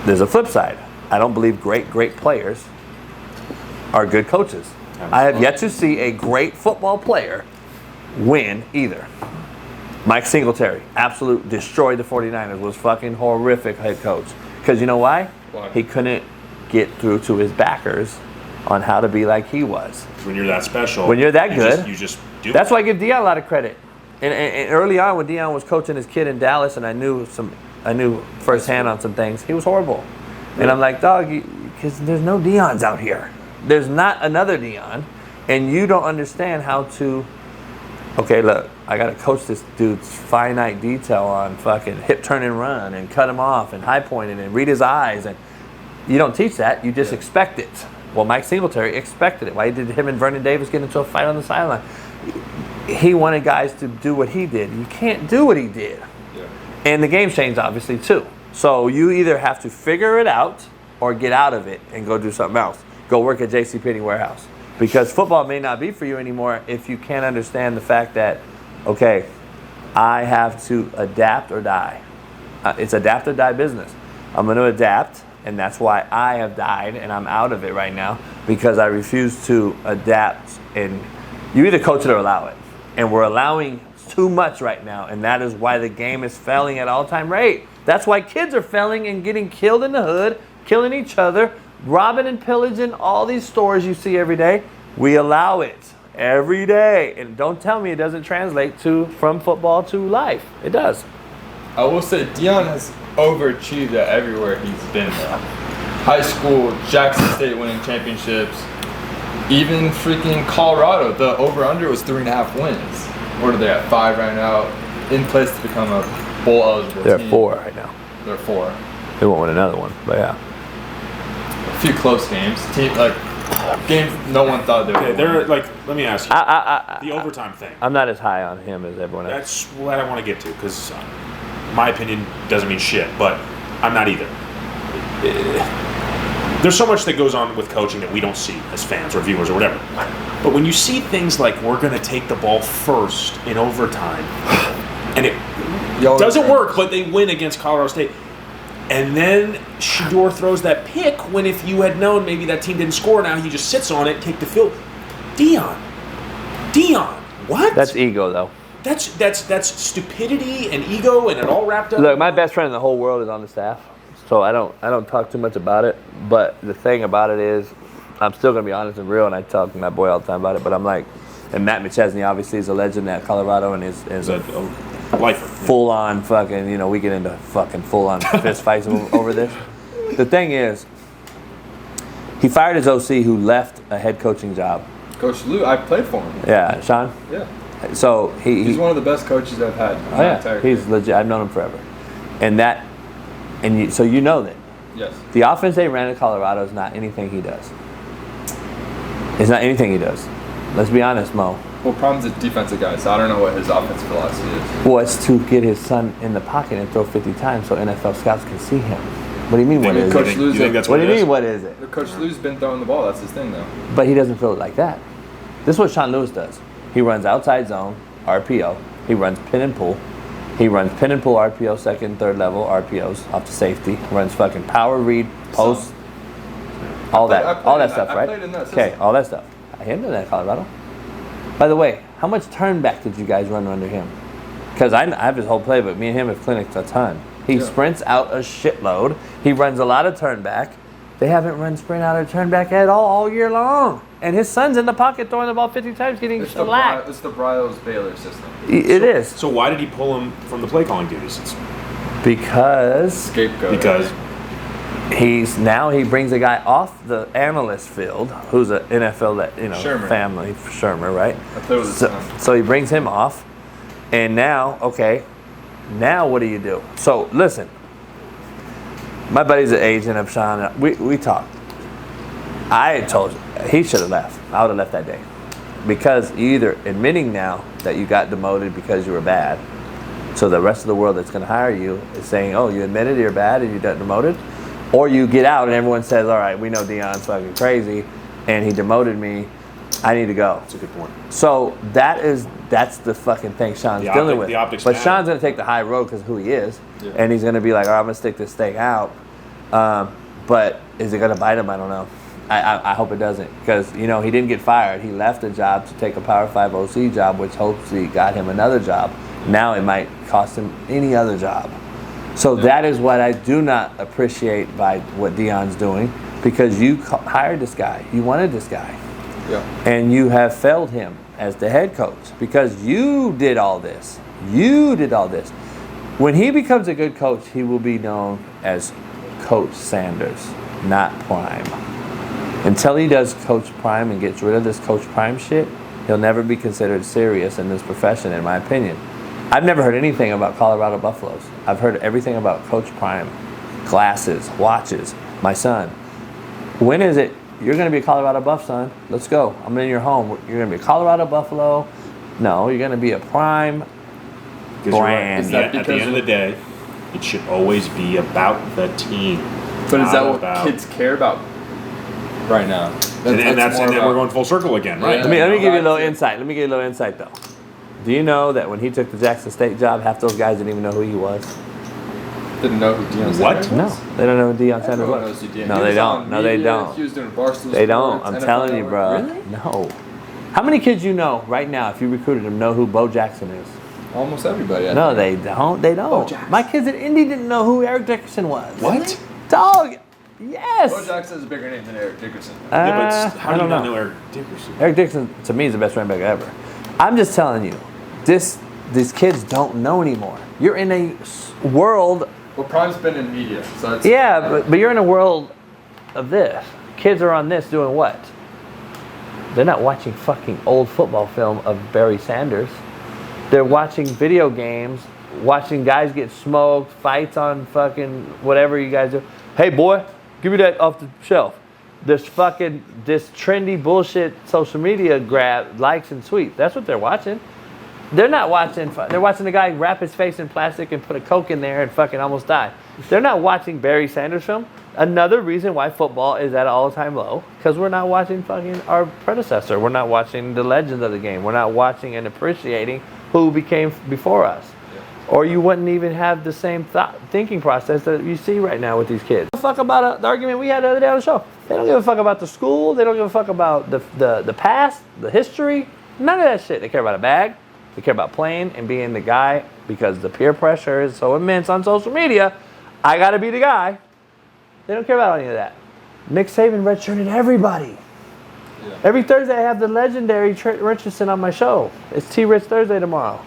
there's a flip side. I don't believe great players are good coaches. I have yet to see a great football player win either. Mike Singletary, absolute destroyed the 49ers, was fucking horrific head coach. Because you know why? He couldn't get through to his backers on how to be like he was. When you're that special. When you're that good. You just do That's why I give Deion a lot of credit. And early on when Deion was coaching his kid in Dallas and I knew firsthand on some things, he was horrible. Yeah. And I'm like, dog, because there's no Deons out here. There's not another Deion. And you don't understand how to, okay, look, I got to coach this dude's finite detail on fucking hip turn and run and cut him off and high pointing and read his eyes. And you don't teach that. You just expect it. Well, Mike Singletary expected it. Why did him and Vernon Davis get into a fight on the sideline? He wanted guys to do what he did. You can't do what he did. Yeah. And the game's changed, obviously, too. So you either have to figure it out or get out of it and go do something else. Go work at JCPenney warehouse. Because football may not be for you anymore if you can't understand the fact that, okay, I have to adapt or die. It's adapt or die business. I'm going to adapt, and that's why I have died, and I'm out of it right now because I refuse to adapt. And you either coach it or allow it. And we're allowing too much right now, and that is why the game is failing at all-time rate. That's why kids are failing and getting killed in the hood, killing each other, robbing and pillaging all these stores you see every day. We allow it every day. And don't tell me it doesn't translate from football to life. It does. I will say Deion has overachieved at everywhere he's been though. High school, Jackson State winning championships, even freaking Colorado, the over-under was 3.5 wins. What are they at, 5 right now? In place to become a bowl-eligible team. They're 4 right now. They're 4. They won't win another one, but yeah. A few close games. Games no one thought they would win. They're like, let me ask you, the overtime thing. I'm not as high on him as everyone else. That's what I want to get to, because my opinion doesn't mean shit, but I'm not either. There's so much that goes on with coaching that we don't see as fans or viewers or whatever. But when you see things like we're going to take the ball first in overtime, and it doesn't work, but they win against Colorado State, and then Shedeur throws that pick when if you had known maybe that team didn't score, now he just sits on it, take the field. Deion, what? That's ego, though. That's stupidity and ego, and it all wrapped up. Look, my best friend in the whole world is on the staff. So I don't talk too much about it, but the thing about it is, I'm still gonna be honest and real, and I talk to my boy all the time about it. But I'm like, and Matt McChesney obviously is a legend at Colorado and is a lifer, full on fucking. We get into fucking full on fist fights over this. The thing is, he fired his OC who left a head coaching job. Coach Lou, I played for him. Yeah, Sean. Yeah. So he's one of the best coaches I've had. Oh yeah, he's legit. I've known him forever, so you know that. Yes. The offense they ran in Colorado is not anything he does. It's not anything he does. Let's be honest, Mo. Well, problem's a defensive guy, so I don't know what his offensive philosophy is. Well, it's to get his son in the pocket and throw 50 times so NFL scouts can see him. What do you mean, what is it? You think that's what do you mean, what is it? Coach Lou's been throwing the ball. That's his thing, though. But he doesn't throw it like that. This is what Sean Lewis does. He runs outside zone, RPO. He runs pin and pull. He runs pin and pull RPO, second, third level RPOs off to safety. Runs fucking power read, post, all that stuff, right? Okay, all that stuff. I haven't done that in Colorado. By the way, how much turn back did you guys run under him? Because I have his whole playbook. Me and him have clinicked a ton. He sprints out a shitload. He runs a lot of turn back. They haven't run sprint out or turn back at all year long. And his son's in the pocket throwing the ball 50 times, getting shellacked. It's the Bryles-Baylor system. It is. So why did he pull him from the play calling duties? Because scapegoat. Because he brings a guy off the analyst field who's an NFL Shermer. family, Shermer, right? I thought it was his son. So he brings him off, and now what do you do? So listen, my buddy's an agent of Sean. We talked. I had told you he should have left. I would have left that day, because you either admitting now that you got demoted because you were bad, so the rest of the world that's going to hire you is saying, oh, you admitted you're bad and you got demoted, or you get out and everyone says, all right, we know Deion's fucking crazy and he demoted me, I need to go. That's a good point. So that's the fucking thing Sean's dealing with. But Sean's going to take the high road because of who he is, and he's going to be like, all right, I'm going to stick this thing out. But is it going to bite him? I don't know. I hope it doesn't, because he didn't get fired. He left the job to take a Power 5 OC job, which hopefully got him another job. Now it might cost him any other job. So that is what I do not appreciate by what Deion's doing, because you hired this guy, you wanted this guy, and you have failed him as the head coach because you did all this. You did all this. When he becomes a good coach, he will be known as Coach Sanders, not Prime. Until he does Coach Prime and gets rid of this Coach Prime shit, he'll never be considered serious in this profession, in my opinion. I've never heard anything about Colorado Buffaloes. I've heard everything about Coach Prime. Glasses, watches, my son. When is it? You're going to be a Colorado Buff, son. Let's go. I'm in your home. You're going to be a Colorado Buffalo. No, you're going to be a Prime brand. At the end of the day, it should always be about the team. But is that what kids care about right now? And then we're going full circle again, right? Let me give you a little insight. Let me give you a little insight, though. Do you know that when he took the Jackson State job, half those guys didn't even know who he was? Didn't know who Deion Sanders was? No, they don't know who Deion Sanders was. No, they don't. No, they don't. He was doing Barstool They don't. Sports, I'm NFL telling you, bro. Really? No. How many kids you know right now, if you recruited them, know who Bo Jackson is? Almost everybody. No, they don't. They don't. My kids at Indy didn't know who Eric Dickerson was. What? Dog. Yes. Bo Jackson is a bigger name than Eric Dickerson. How do I you don't not know Eric Dickerson? Eric Dickerson, to me, is the best running back ever. I'm just telling you, these kids don't know anymore. You're in a world. Well, Prime's been in media, so that's... Yeah, but you're in a world of this. Kids are on this doing what? They're not watching fucking old football film of Barry Sanders. They're watching video games, watching guys get smoked, fights on fucking whatever you guys do. Hey, boy, give me that off the shelf. This trendy bullshit social media grab, likes and tweets. That's what they're watching. They're not watching, they're watching the guy wrap his face in plastic and put a Coke in there and fucking almost die. They're not watching Barry Sanders film. Another reason why football is at an all-time low, because we're not watching fucking our predecessor. We're not watching the legends of the game. We're not watching and appreciating who became before us. Or you wouldn't even have the same thinking process that you see right now with these kids. They don't give a fuck about the argument we had the other day on the show. They don't give a fuck about the school. They don't give a fuck about the past, the history. None of that shit. They care about a bag. They care about playing and being the guy, because the peer pressure is so immense on social media. I got to be the guy. They don't care about any of that. Nick Saban redshirted everybody. Yeah. Every Thursday I have the legendary Trent Richardson on my show. It's T-Rich Thursday tomorrow.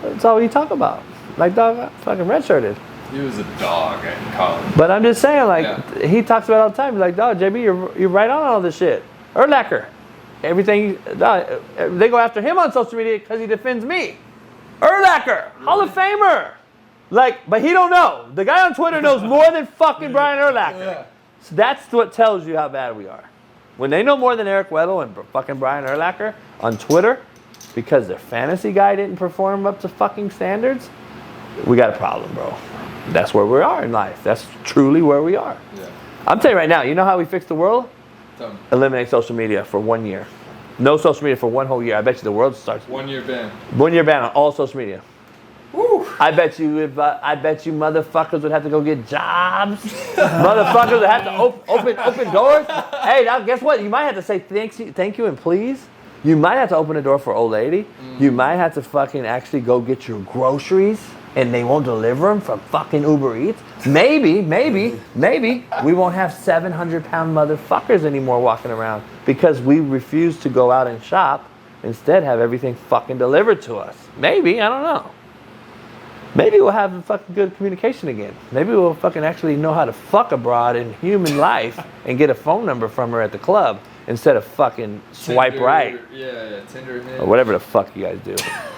That's all you talk about. Like, dog, I fucking redshirted. He was a dog in college. But I'm just saying, he talks about it all the time. He's like, dog, JB, you're right on all this shit. Urlacher. Everything, they go after him on social media because he defends me. Urlacher, Hall of Famer. But he don't know. The guy on Twitter knows more than fucking Brian Urlacher. Yeah. So that's what tells you how bad we are. When they know more than Eric Weddle and fucking Brian Urlacher on Twitter because their fantasy guy didn't perform up to fucking standards, we got a problem, bro. That's where we are in life. That's truly where we are. Yeah. I'm telling you right now, you know how we fix the world? Eliminate social media for 1 year. No social media for 1 whole year. I bet you the world starts. 1 year ban. 1 year ban on all social media. Woo. I bet you motherfuckers would have to go get jobs. Motherfuckers would have to open doors. Hey, now guess what? You might have to say thank you and please. You might have to open a door for old lady. You might have to fucking actually go get your groceries and they won't deliver them from fucking Uber Eats. Maybe we won't have 700-pound motherfuckers anymore walking around because we refuse to go out and shop. Instead, have everything fucking delivered to us. Maybe, I don't know. Maybe we'll have fucking good communication again. Maybe we'll fucking actually know how to fuck abroad in human life and get a phone number from her at the club instead of fucking swipe Tinder, right. Yeah, Tinder. Or whatever the fuck you guys do. Damn.